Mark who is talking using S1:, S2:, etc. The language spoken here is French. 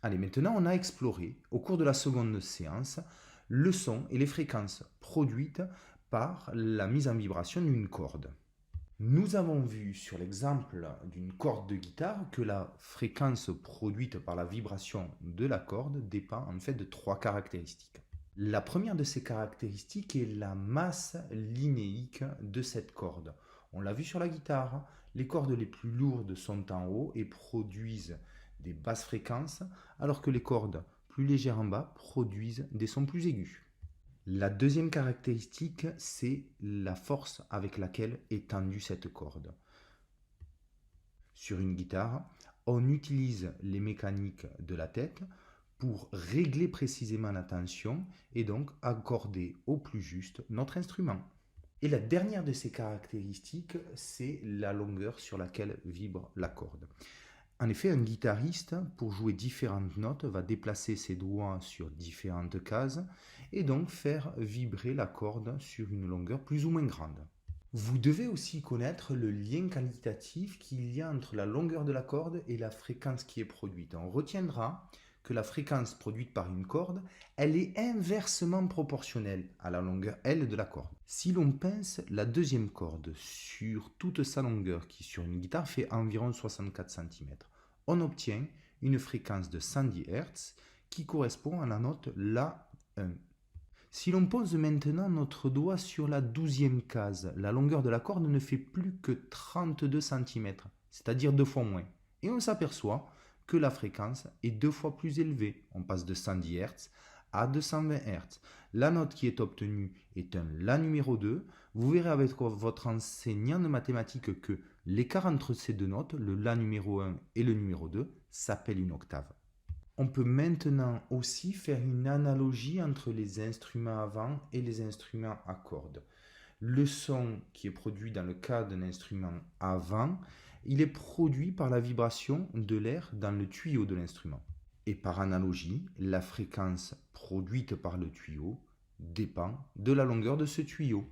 S1: Allez, maintenant on a exploré, au cours de la seconde séance, le son et les fréquences produites par la mise en vibration d'une corde. Nous avons vu sur l'exemple d'une corde de guitare que la fréquence produite par la vibration de la corde dépend en fait de trois caractéristiques. La première de ces caractéristiques est la masse linéique de cette corde. On l'a vu sur la guitare, les cordes les plus lourdes sont en haut et produisent des basses fréquences, alors que les cordes plus légères en bas produisent des sons plus aigus. La deuxième caractéristique, c'est la force avec laquelle est tendue cette corde. Sur une guitare, on utilise les mécaniques de la tête pour régler précisément la tension et donc accorder au plus juste notre instrument. Et la dernière de ces caractéristiques, c'est la longueur sur laquelle vibre la corde. En effet, un guitariste, pour jouer différentes notes, va déplacer ses doigts sur différentes cases et donc faire vibrer la corde sur une longueur plus ou moins grande. Vous devez aussi connaître le lien qualitatif qu'il y a entre la longueur de la corde et la fréquence qui est produite. On retiendra que la fréquence produite par une corde, elle est inversement proportionnelle à la longueur L de la corde. Si l'on pince la deuxième corde sur toute sa longueur, qui sur une guitare fait environ 64 cm, on obtient une fréquence de 110 Hz qui correspond à la note La1. Si l'on pose maintenant notre doigt sur la 12e case, la longueur de la corde ne fait plus que 32 cm, c'est-à-dire 2 fois moins. Et on s'aperçoit que la fréquence est 2 fois plus élevée. On passe de 110 Hz à 220 Hz. La note qui est obtenue est un La numéro 2. Vous verrez avec votre enseignant de mathématiques que l'écart entre ces deux notes, le La numéro 1 et le numéro 2, s'appelle une octave. On peut maintenant aussi faire une analogie entre les instruments à vent et les instruments à cordes. Le son qui est produit dans le cas d'un instrument à vent, il est produit par la vibration de l'air dans le tuyau de l'instrument. Et par analogie, la fréquence produite par le tuyau dépend de la longueur de ce tuyau.